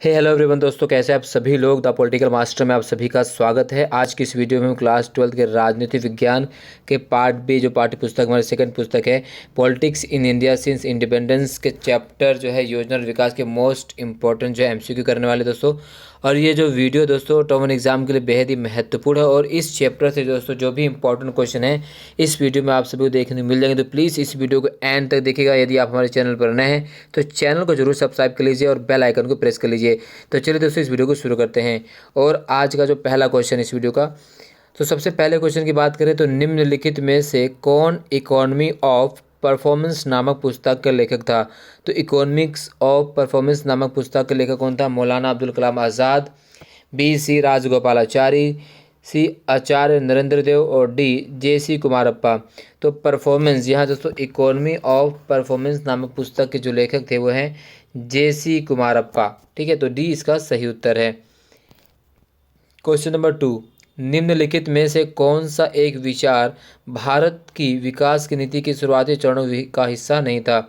Hello everyone दोस्तों, कैसे आप सभी लोग। द पॉलिटिकल मास्टर में आप सभी का स्वागत है। आज की इस वीडियो में हम क्लास 12 के राजनीति विज्ञान के पार्ट बी जो पाठ्य पुस्तक हमारी सेकंड पुस्तक है politics in India since independence के चैप्टर जो है योजना और विकास के मोस्ट इंपॉर्टेंट जो है एमसीक्यू करने वाले दोस्तों। और ये जो वीडियो दोस्तों टर्म वन एग्जाम के लिए बेहद ही महत्वपूर्ण है और इस चैप्टर से दोस्तों जो भी इंपॉर्टेंट क्वेश्चन है इस वीडियो में आप सभी को देखने को मिल जाएंगे। तो प्लीज़ इस वीडियो को एंड तक देखिएगा। यदि आप हमारे चैनल पर नए हैं तो चैनल को जरूर सब्सक्राइब कर लीजिए और बेल आइकन को प्रेस कर लीजिए। तो चलिए दोस्तों इस वीडियो को शुरू करते हैं। और आज का जो पहला क्वेश्चन इस वीडियो का, तो सबसे पहले क्वेश्चन की बात करें तो निम्नलिखित में से कौन इकोनॉमी ऑफ परफॉर्मेंस नामक पुस्तक का लेखक था। तो इकोनॉमिक्स ऑफ परफॉर्मेंस नामक पुस्तक का लेखक कौन था? मौलाना अब्दुल कलाम आज़ाद, बी सी राजगोपालाचारी, सी आचार्य नरेंद्र देव और डी जे सी कुमारप्पा। तो परफॉर्मेंस, यहाँ दोस्तों इकोनॉमी ऑफ परफॉर्मेंस नामक पुस्तक के जो लेखक थे वो हैं जे सी कुमारप्पा। ठीक है, तो डी इसका सही उत्तर है। क्वेश्चन नंबर 2, निम्नलिखित में से कौन सा एक विचार भारत की विकास की नीति के शुरुआती चरणों का हिस्सा नहीं था?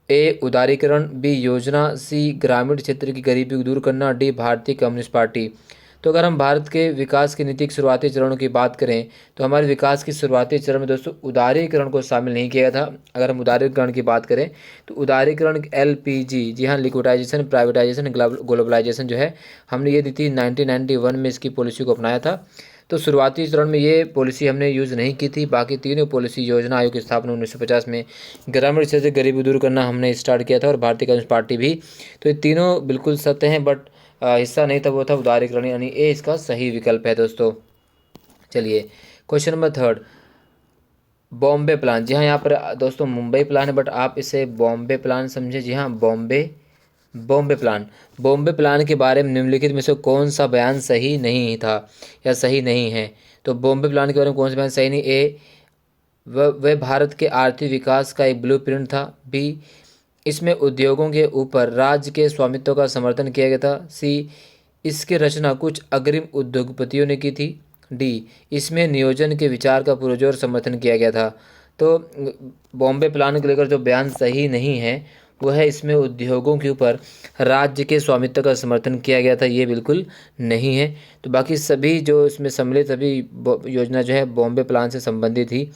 ए उदारीकरण, बी योजना, सी ग्रामीण क्षेत्र की गरीबी को दूर करना, डी भारतीय कम्युनिस्ट पार्टी। तो अगर हम भारत के विकास की नीति के शुरुआती चरणों की बात करें तो हमारे विकास के शुरुआती चरण में दोस्तों उदारीकरण को शामिल नहीं किया गया था। अगर हम उदारीकरण की बात करें तो उदारीकरण एलपीजी, जी हाँ, लिक्विडाइजेशन, प्राइवेटाइजेशन, ग्लोबलाइजेशन जो है हमने ये नीति 1991 में इसकी पॉलिसी को अपनाया था। तो शुरुआती चरण में ये पॉलिसी हमने यूज़ नहीं की थी। बाकी तीनों पॉलिसी योजना आयोग की स्थापना 1950 में, ग्रामीण क्षेत्र से गरीबी दूर करना हमने स्टार्ट किया था और भारतीय कम्युनिस्ट पार्टी भी। तो ये तीनों बिल्कुल सत्य हैं, बट हिस्सा नहीं था वो था उदारीकरण, यानी ए इसका सही विकल्प है दोस्तों। चलिए क्वेश्चन नंबर 3, बॉम्बे प्लान। जी हाँ, यहाँ पर दोस्तों मुंबई प्लान है बट आप इसे बॉम्बे प्लान समझे। जी हाँ, बॉम्बे प्लान। बॉम्बे प्लान के बारे में निम्नलिखित में से कौन सा बयान सही नहीं था या सही नहीं है? तो बॉम्बे प्लान के बारे में कौन सा बयान सही नहीं? ए वह भारत के आर्थिक विकास का एक ब्लूप्रिंट था, बी इसमें उद्योगों के ऊपर राज्य के स्वामित्व का समर्थन किया गया था, सी इसकी रचना कुछ अग्रिम उद्योगपतियों ने की थी, डी इसमें नियोजन के विचार का पुरजोर समर्थन किया गया था। तो बॉम्बे प्लान को लेकर जो बयान सही नहीं है वो है इसमें उद्योगों के ऊपर राज्य के स्वामित्व का समर्थन किया गया था, ये बिल्कुल नहीं है। तो बाकी सभी जो इसमें सम्मिलित सभी योजना जो है बॉम्बे प्लान से संबंधित थी।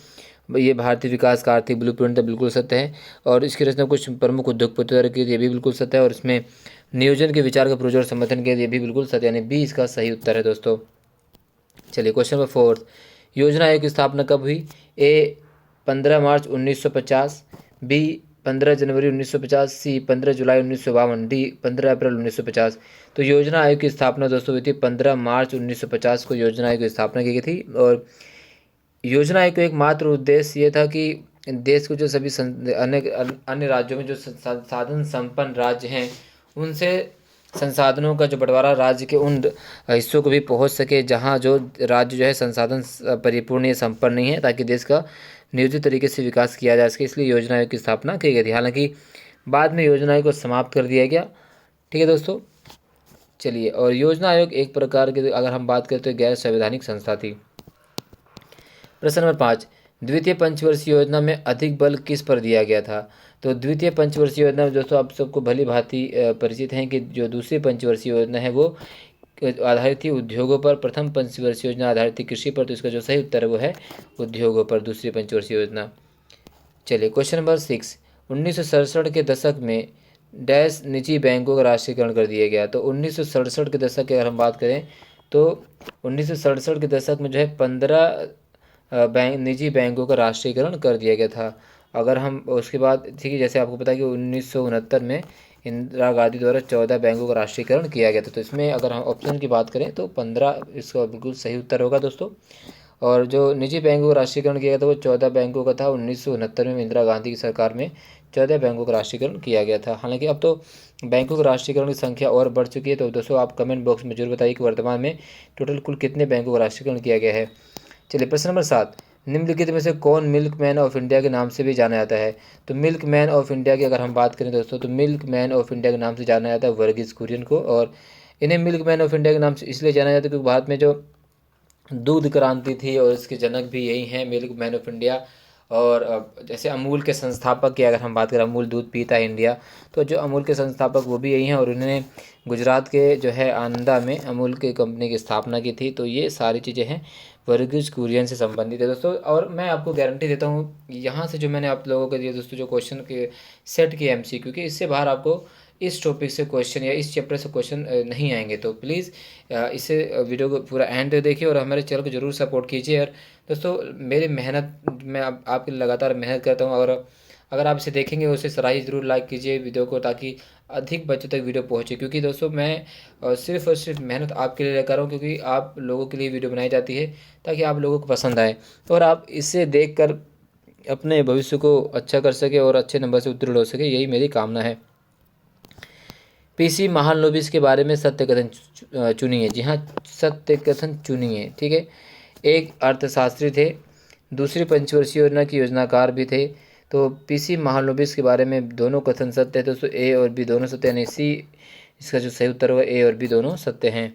ये भारतीय विकास का आर्थिक ब्लूप्रिंट तो बिल्कुल सत्य है और इसकी रचना कुछ प्रमुख उद्योगपतियों द्वारा की, ये भी बिल्कुल सत्य है। और इसमें नियोजन के विचार का पुरजोर समर्थन किया, ये भी बिल्कुल सत्य, यानी बी इसका सही उत्तर है दोस्तों। चलिए क्वेश्चन नंबर 4, योजना आयोग की स्थापना कब हुई? ए 15 मार्च 1950, बी 15 जनवरी 1950, सी 15 जुलाई 1952, डी 15 अप्रैल 1950। तो योजना आयोग की स्थापना दोस्तों हुई थी 15 मार्च 1950 को योजना आयोग की स्थापना की गई थी। और योजना आयोग का एकमात्र उद्देश्य ये था कि देश को जो सभी अन्य राज्यों में जो संसाधन संपन्न राज्य हैं उनसे संसाधनों का जो बंटवारा राज्य के उन हिस्सों को भी पहुंच सके जहां जो राज्य जो है संसाधन परिपूर्ण या संपन्न नहीं है, ताकि देश का नियोजित तरीके से विकास किया जा सके। इसलिए योजना आयोग की स्थापना की गई थी। हालांकि बाद में योजना आयोग को समाप्त कर दिया गया। ठीक है दोस्तों। चलिए, और योजना आयोग एक प्रकार की अगर हम बात करें तो गैर संवैधानिक संस्था थी। प्रश्न नंबर 5, द्वितीय पंचवर्षीय योजना में अधिक बल किस पर दिया गया था? तो द्वितीय पंचवर्षीय योजना में दोस्तों आप सबको भली भांति परिचित हैं कि जो दूसरी पंचवर्षीय योजना है वो आधारित थी उद्योगों पर, प्रथम पंचवर्षीय योजना आधारित थी कृषि पर। तो इसका जो सही उत्तर है वो है उद्योगों पर, दूसरी पंचवर्षीय योजना। चलिए क्वेश्चन नंबर 6, 1967 के दशक में डैश निजी बैंकों का राष्ट्रीयकरण कर दिया गया। तो 1967 के दशक की अगर हम बात करें तो 1967 के दशक में जो है 15 निजी बैंकों का राष्ट्रीयकरण कर दिया गया था। अगर हम उसके बाद ठीक है, जैसे आपको पता है कि 1969 में इंदिरा गांधी द्वारा 14 बैंकों का राष्ट्रीयकरण किया गया था। तो इसमें अगर हम ऑप्शन की बात करें तो 15 इसका बिल्कुल सही उत्तर होगा दोस्तों। और जो निजी बैंकों का राष्ट्रीयकरण किया गया था वो 14 बैंकों का था। 1969 में इंदिरा गांधी की सरकार में 14 बैंकों का राष्ट्रीयकरण किया गया था। हालांकि अब तो बैंकों के राष्ट्रीयकरण की संख्या और बढ़ चुकी है। तो दोस्तों आप कमेंट बॉक्स में जरूर बताइए कि वर्तमान में टोटल कुल कितने बैंकों का राष्ट्रीयकरण किया गया है। चलिए प्रश्न नंबर 7, निम्नलिखित में से कौन मिल्क मैन ऑफ इंडिया के नाम से भी जाना जाता है? तो मिल्क मैन ऑफ इंडिया की अगर हम बात करें दोस्तों तो मिल्क मैन ऑफ इंडिया के नाम से जाना जाता है वर्गीज कुरियन को। और इन्हें मिल्क मैन ऑफ इंडिया के नाम से इसलिए जाना जाता है क्योंकि भारत में जो दूध क्रांति थी और इसके जनक भी यही हैं, मिल्क मैन ऑफ इंडिया। और जैसे अमूल के संस्थापक की अगर हम बात करें, अमूल दूध पीता है इंडिया, तो जो अमूल के संस्थापक वो भी यही हैं और उन्होंने गुजरात के जो है आनंदा में अमूल की कंपनी की स्थापना की थी। तो ये सारी चीज़ें हैं वर्गीज कुरियन से संबंधित है दोस्तों। और मैं आपको गारंटी देता हूँ यहाँ से जो मैंने आप लोगों के दिए दोस्तों, जो क्वेश्चन के सेट के MCQ, क्योंकि इससे बाहर आपको इस टॉपिक से क्वेश्चन या इस चैप्टर से क्वेश्चन नहीं आएंगे। तो प्लीज़ इसे वीडियो को पूरा एंड तक देखिए और हमारे चैनल को जरूर सपोर्ट कीजिए। और दोस्तों मेरी मेहनत, मैं आपके लिए लगातार मेहनत करता हूँ, और अगर आप इसे देखेंगे उसे सराही ज़रूर लाइक कीजिए वीडियो को, ताकि अधिक बच्चों तक वीडियो पहुँचे। क्योंकि दोस्तों मैं सिर्फ और सिर्फ मेहनत आपके लिए कर रहा हूँ, क्योंकि आप लोगों के लिए वीडियो बनाई जाती है ताकि आप लोगों को पसंद आए और आप इसे देखकर अपने भविष्य को अच्छा कर सके और अच्छे नंबर से उत्तीर्ण हो सके, यही मेरी कामना है। PC महालनोबिस के बारे में सत्य कथन चुनिए। जी हाँ, सत्य कथन चुनिए। ठीक है, एक अर्थशास्त्री थे, दूसरी पंचवर्षीय योजना की योजनाकार भी थे। तो PC महालनोबिस के बारे में दोनों कथन सत्य है दोस्तों, A और B दोनों सत्य, यानी C इसका जो सही उत्तर होगा, A और B दोनों सत्य हैं।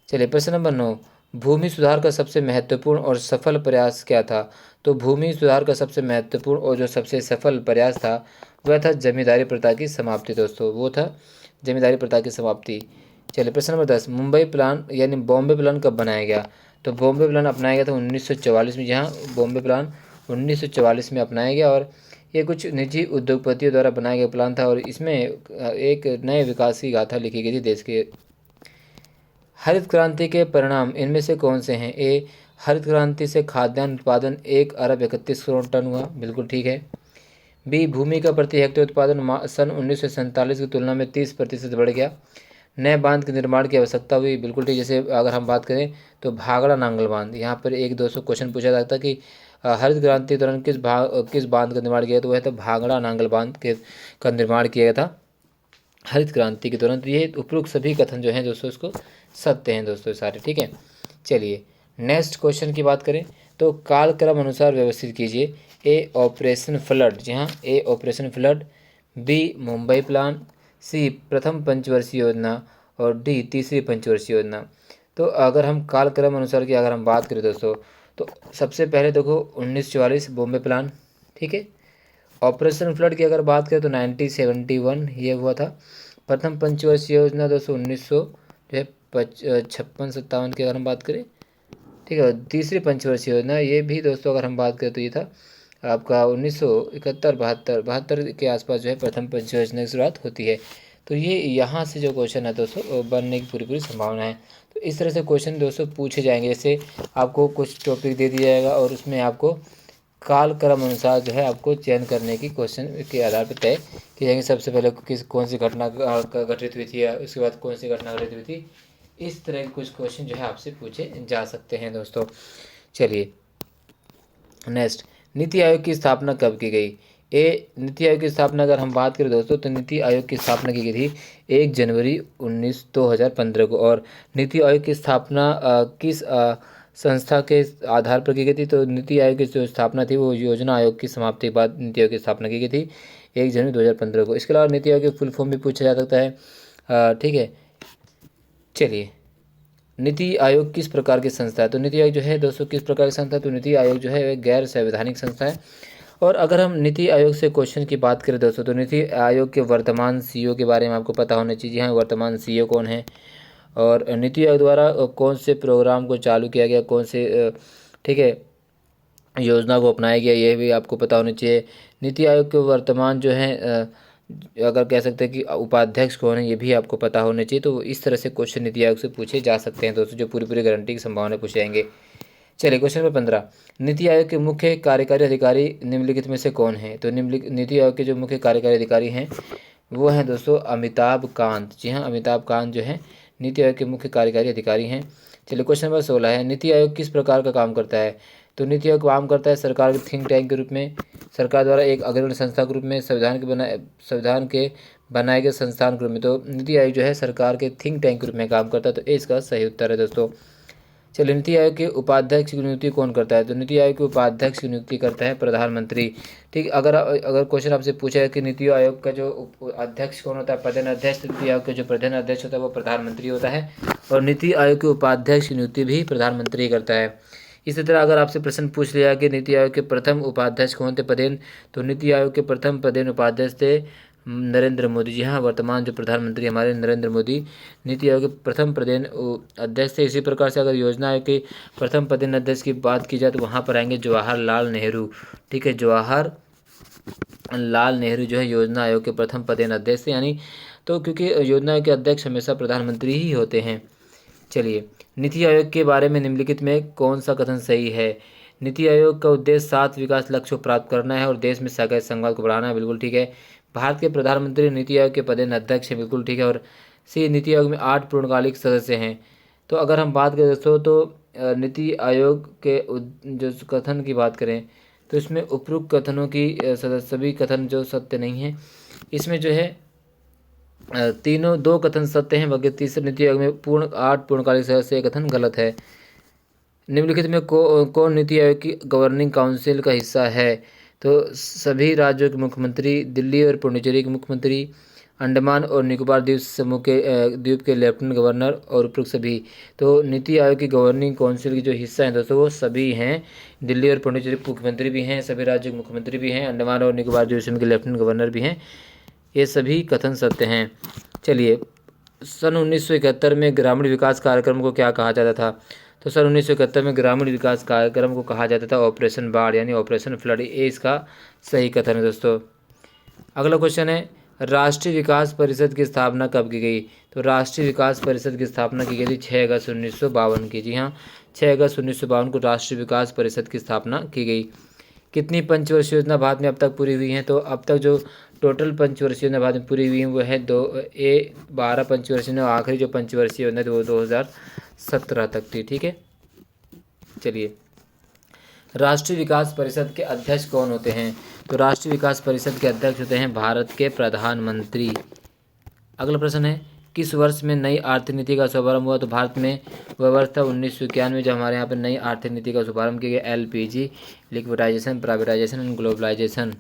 चलिए प्रश्न नंबर 9, भूमि सुधार का सबसे महत्वपूर्ण और सफल प्रयास क्या था? तो भूमि सुधार का सबसे महत्वपूर्ण और जो सबसे सफल प्रयास था वह था जमींदारी प्रथा की समाप्ति दोस्तों, वो था जमींदारी प्रथा की समाप्ति। चलिए प्रश्न नंबर 10, मुंबई प्लान यानी बॉम्बे प्लान कब बनाया गया? तो बॉम्बे प्लान अपनाया गया था 1944 में। जहाँ बॉम्बे प्लान 1944 में अपनाया गया और ये कुछ निजी उद्योगपतियों द्वारा बनाया गया प्लान था और इसमें एक नए विकास की गाथा लिखी गई थी देश के। हरित क्रांति के परिणाम इनमें से कौन से हैं? ए, हरित क्रांति से खाद्यान्न उत्पादन 1 अरब 31 करोड़ टन हुआ, बिल्कुल ठीक है। बी, भूमि का प्रति हेक्टेयर उत्पादन सन 1947 की तुलना में 30% बढ़ गया। नए बांध के निर्माण की आवश्यकता हुई, बिल्कुल ठीक। जैसे अगर हम बात करें तो भागड़ा नांगल बांध, यहाँ पर 1-200 क्वेश्चन पूछा जाता कि हरित क्रांति के दौरान किस बांध का निर्माण किया, तो वह था भागड़ा नांगल बांध का निर्माण किया गया था हरित क्रांति के दौरान। तो ये उपरोक्त सभी कथन जो हैं दोस्तों इसको सत्य हैं दोस्तों सारे, ठीक है। चलिए नेक्स्ट क्वेश्चन की बात करें तो कालक्रम अनुसार व्यवस्थित कीजिए। ए, ऑपरेशन फ्लड, जी हाँ, A, operation flood. B, Mumbai plan. C, प्रथम पंचवर्षीय योजना और डी, तीसरी पंचवर्षीय योजना। तो अगर हम कालक्रम अनुसार की अगर हम बात करें दोस्तों, तो सबसे पहले देखो 1944 बॉम्बे प्लान, ठीक है। ऑपरेशन फ्लड की अगर बात करें तो 1971 ये हुआ था। प्रथम पंचवर्षीय योजना दोस्तों 1900 जो है 56-57 की अगर हम बात करें, ठीक है। तीसरी पंचवर्षीय योजना ये भी दोस्तों अगर हम बात करें तो ये था आपका 1971-72 के आसपास जो है प्रथम पंचवर्षीय योजना की शुरुआत होती है। तो ये यहाँ से जो क्वेश्चन है दोस्तों बनने की पूरी संभावना है। तो इस तरह से क्वेश्चन दोस्तों पूछे जाएंगे। जैसे आपको कुछ टॉपिक दे दिया जाएगा और उसमें आपको कालक्रम अनुसार जो है आपको चयन करने की क्वेश्चन के आधार पर तय किए जाएंगे। सबसे पहले कौन सी घटना घटित हुई थी या उसके बाद कौन सी घटना घटित हुई थी, इस तरह के कुछ क्वेश्चन जो है आपसे पूछे जा सकते हैं दोस्तों। चलिए नेक्स्ट, नीति आयोग की स्थापना कब की गई? ए, नीति आयोग की स्थापना अगर हम बात करें दोस्तों तो नीति आयोग की स्थापना की गई थी 1 जनवरी 2015 को। और नीति आयोग की स्थापना किस संस्था के आधार पर की गई थी? तो नीति आयोग की जो स्थापना थी वो योजना आयोग की समाप्ति के बाद नीति आयोग की स्थापना की गई थी 1 जनवरी 2015 को। इसके अलावा नीति आयोग की फुल फॉर्म भी पूछा जा सकता है, ठीक है। चलिए, नीति आयोग किस प्रकार की संस्था है? तो नीति आयोग जो है दोस्तों किस प्रकार की संस्था है? तो नीति आयोग जो है एक गैर संवैधानिक संस्था है। और अगर हम नीति आयोग से क्वेश्चन की बात करें दोस्तों तो नीति आयोग के वर्तमान CEO के बारे में आपको पता होना चाहिए। हाँ, वर्तमान CEO कौन है और नीति आयोग द्वारा कौन से प्रोग्राम को चालू किया गया, कौन से ठीक है योजना को अपनाया गया, ये भी आपको पता होना चाहिए। नीति आयोग के वर्तमान जो है अगर कह सकते हैं कि उपाध्यक्ष कौन है, ये भी आपको पता होना चाहिए। तो इस तरह से क्वेश्चन नीति आयोग से पूछे जा सकते हैं दोस्तों, जो पूरी गारंटी की संभावना पूछे जाएंगे। चलिए क्वेश्चन नंबर 15, नीति आयोग के मुख्य कार्यकारी अधिकारी निम्नलिखित में से कौन है? तो नीति आयोग के जो मुख्य कार्यकारी अधिकारी हैं वो हैं दोस्तों अमिताभ कांत। जी हाँ, अमिताभ कांत जो है नीति आयोग के मुख्य कार्यकारी अधिकारी हैं। चलिए क्वेश्चन नंबर 16 है, नीति आयोग किस प्रकार का काम करता है? तो नीति आयोग काम करता है सरकार के थिंक टैंक के रूप में, सरकार द्वारा एक अग्रणी संस्था के रूप में, संविधान के बनाए गए संस्थान के रूप में। तो नीति आयोग जो है सरकार के थिंक टैंक के रूप में काम करता है। तो इसका सही उत्तर है दोस्तों। चलिए, नीति आयोग के उपाध्यक्ष की नियुक्ति कौन करता है? तो नीति आयोग के उपाध्यक्ष की नियुक्ति करता है प्रधानमंत्री। ठीक, अगर क्वेश्चन आपसे पूछा है कि नीति आयोग का जो अध्यक्ष कौन होता है, प्रधान अध्यक्ष, नीति आयोग का जो प्रधान अध्यक्ष होता है वो प्रधानमंत्री होता है और नीति आयोग के उपाध्यक्ष की नियुक्ति भी प्रधानमंत्री करता है। इसी तरह अगर आपसे प्रश्न पूछ लिया कि नीति आयोग के प्रथम उपाध्यक्ष कौन थे पदेन, तो नीति आयोग के प्रथम पदेन उपाध्यक्ष थे नरेंद्र मोदी जी। हाँ, वर्तमान जो प्रधानमंत्री हमारे नरेंद्र मोदी नीति आयोग के प्रथम पदेन अध्यक्ष थे। इसी प्रकार से अगर योजना आयोग के प्रथम पदेन अध्यक्ष की बात की जाए तो वहाँ पर आएंगे जवाहरलाल नेहरू। ठीक है, जवाहरलाल नेहरू जो है योजना आयोग के प्रथम पदेन अध्यक्ष थे। यानी तो क्योंकि योजना आयोग के अध्यक्ष हमेशा प्रधानमंत्री ही होते हैं। चलिए, नीति आयोग के बारे में निम्नलिखित में कौन सा कथन सही है। नीति आयोग का उद्देश्य 7 विकास लक्ष्यों को प्राप्त करना है और देश में साझा संवाद को बढ़ाना है। बिल्कुल ठीक है। भारत के प्रधानमंत्री नीति आयोग के पदेन अध्यक्ष हैं। बिल्कुल ठीक है। और सी नीति आयोग में 8 पूर्णकालिक सदस्य हैं। तो अगर हम बात करें दोस्तों तो नीति आयोग के जो कथन की बात करें तो इसमें उपरोक्त कथनों की सभी कथन जो सत्य नहीं है। इसमें जो है तीनों 2 कथन सत्य हैं, बल्कि तीसरे नीति आयोग में 8 पूर्णकालिक सदस्य कथन गलत है। निम्नलिखित में कौन नीति आयोग की गवर्निंग काउंसिल का हिस्सा है। तो सभी राज्यों के मुख्यमंत्री, दिल्ली और पुडुचेरी के मुख्यमंत्री, अंडमान और निकोबार द्वीप समूह के द्वीप के लेफ्टिनेंट गवर्नर और उपरोक्त सभी। तो नीति आयोग की गवर्निंग काउंसिल की जो हिस्सा हैं दोस्तों वो सभी हैं। दिल्ली और पुडुचेरी के मुख्यमंत्री भी हैं, सभी राज्यों के मुख्यमंत्री भी हैं, अंडमान और निकोबार द्वीप समूह के लेफ्टिनेंट गवर्नर भी हैं। ये सभी कथन सत्य हैं। चलिए, सन 1971 में ग्रामीण विकास कार्यक्रम को क्या कहा जाता था। तो सन 1971 में ग्रामीण विकास कार्यक्रम को कहा जाता था ऑपरेशन बाढ़ यानी ऑपरेशन फ्लड। ये इसका सही कथन है दोस्तों। अगला क्वेश्चन है, राष्ट्रीय विकास परिषद की स्थापना कब की गई। तो राष्ट्रीय विकास परिषद की स्थापना की गई थी 6 अगस्त 1952 की। जी हाँ, 6 अगस्त 1952 को राष्ट्रीय विकास परिषद की स्थापना की गई। कितनी पंचवर्षीय योजना भारत में अब तक पूरी हुई हैं। तो अब तक जो टोटल पंचवर्षीय योजना भारत में पूरी हुई है वो है 12 पंचवर्षीय योजना। आखिरी जो पंचवर्षीय योजना थी वो 2017 तक थी। ठीक है। चलिए, राष्ट्रीय विकास परिषद के अध्यक्ष कौन होते हैं। तो राष्ट्रीय विकास परिषद के अध्यक्ष होते हैं भारत के प्रधानमंत्री। अगला प्रश्न है, किस वर्ष में नई आर्थिक नीति का शुभारंभ हुआ। तो भारत में वह वर्ष था 1991 जब हमारे यहाँ पर नई आर्थिक नीति का शुभारंभ किया गया। LPG, liquidization, privatization and globalization.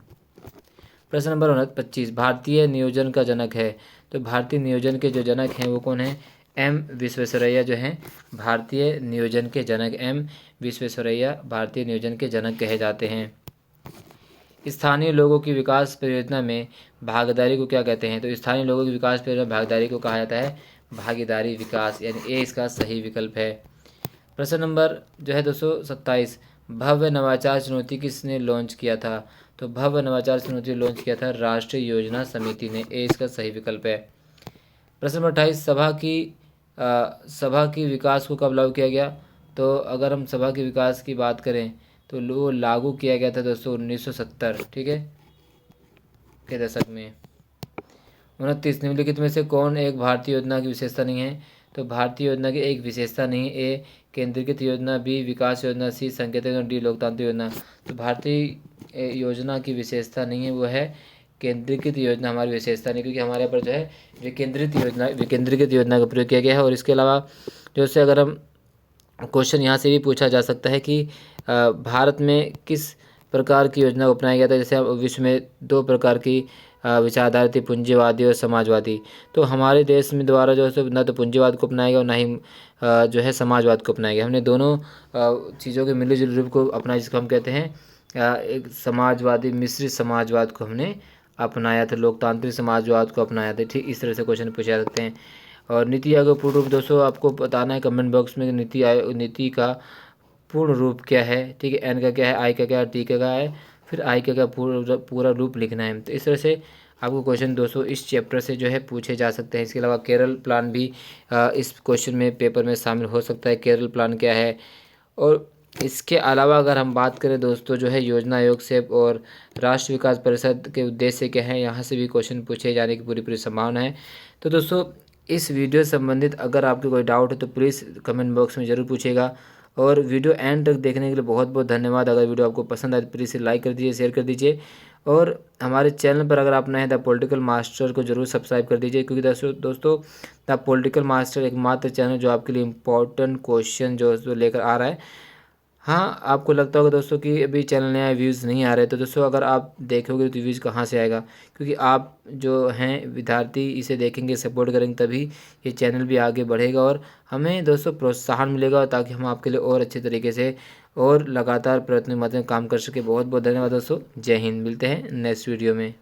प्रश्न नंबर 25, भारतीय नियोजन का जनक है। तो भारतीय नियोजन के जो जनक हैं वो कौन है। M विश्वेश्वरैया जो हैं भारतीय नियोजन के जनक। M विश्वेश्वरैया भारतीय नियोजन के जनक कहे जाते हैं। स्थानीय लोगों की विकास परियोजना में भागीदारी को क्या कहते हैं। तो स्थानीय लोगों की विकास परियोजना भागीदारी को कहा जाता है भागीदारी विकास, यानी ए इसका सही विकल्प है। प्रश्न नंबर जो है 227, भव्य नवाचार चुनौती किसने लॉन्च किया था। तो भव्य नवाचार चुनौती लॉन्च किया था राष्ट्रीय योजना समिति ने। ए इसका सही विकल्प है। प्रश्न नंबर 28, सभा की विकास को कब लागू किया गया। तो अगर हम सभा के विकास की बात करें तो वो लागू किया गया था दोस्तों 1970। ठीक है, के दशक में। 29, निम्नलिखित में से कौन एक भारतीय योजना की विशेषता नहीं है। तो भारतीय योजना की एक विशेषता नहीं है। ए केंद्रीकृत योजना, बी विकास योजना, सी संकेतक योजना, डी लोकतांत्रिक योजना। तो भारतीय योजना की विशेषता नहीं है, वो है केंद्रीकृत योजना हमारी विशेषता नहीं, क्योंकि हमारे यहाँ पर जो है विकेंद्रीकृत योजना का प्रयोग किया गया है। और इसके अलावा जो से अगर हम क्वेश्चन यहाँ से भी पूछा जा सकता है कि भारत में किस प्रकार की योजना को अपनाया गया था। जैसे विश्व में 2 प्रकार की विचारधारा थी, पूंजीवादी और समाजवादी। तो हमारे देश में द्वारा जो है न तो पूंजीवाद को अपनाया गया और ना ही जो है समाजवाद को अपनाया गया। हमने दोनों चीज़ों के मिली-जुली रूप को अपनाया, जिसको हम कहते हैं एक समाजवादी मिश्रित समाजवाद को हमने अपनाया था, लोकतांत्रिक समाजवाद को अपनाया था। ठीक इस तरह से क्वेश्चन पूछे जा सकते हैं। और नीति आयोग पूर्ण रूप दोस्तों आपको बताना है कमेंट बॉक्स में, नीति का पूर्ण रूप क्या है। ठीक है, एन का क्या है, आई का क्या है, टी का क्या है, फिर आई का क्या पूरा रूप लिखना है। तो इस तरह से आपको क्वेश्चन दोस्तों इस चैप्टर से जो है पूछे जा सकते हैं। इसके अलावा केरल प्लान भी इस क्वेश्चन में पेपर में शामिल हो सकता है, केरल प्लान क्या है। और इसके अलावा अगर हम बात करें दोस्तों जो है योजना आयोग से और राष्ट्रीय विकास परिषद के उद्देश्य क्या है, यहाँ से भी क्वेश्चन पूछे जाने की पूरी संभावना है। तो दोस्तों इस वीडियो से संबंधित अगर आपको कोई डाउट है तो प्लीज़ कमेंट बॉक्स में ज़रूर पूछेगा। और वीडियो एंड तक देखने के लिए बहुत बहुत धन्यवाद। अगर वीडियो आपको पसंद आए तो प्लीज़ लाइक कर दीजिए, शेयर कर दीजिए। और हमारे चैनल पर अगर आप नए हैं द पॉलिटिकल मास्टर को जरूर सब्सक्राइब कर दीजिए, क्योंकि दोस्तों द पॉलिटिकल मास्टर एकमात्र चैनल जो आपके लिए इम्पोर्टेंट क्वेश्चन जो लेकर आ रहा है। हाँ, आपको लगता होगा दोस्तों कि अभी चैनल नया व्यूज़ नहीं आ रहे, तो दोस्तों अगर आप देखोगे तो व्यूज़ कहाँ से आएगा, क्योंकि आप जो हैं विद्यार्थी इसे देखेंगे, सपोर्ट करेंगे, तभी ये चैनल भी आगे बढ़ेगा और हमें दोस्तों प्रोत्साहन मिलेगा, ताकि हम आपके लिए और अच्छे तरीके से और लगातार प्रयत्न के माध्यम से काम कर सके। बहुत बहुत धन्यवाद दोस्तों। जय हिंद। मिलते हैं नेक्स्ट वीडियो में।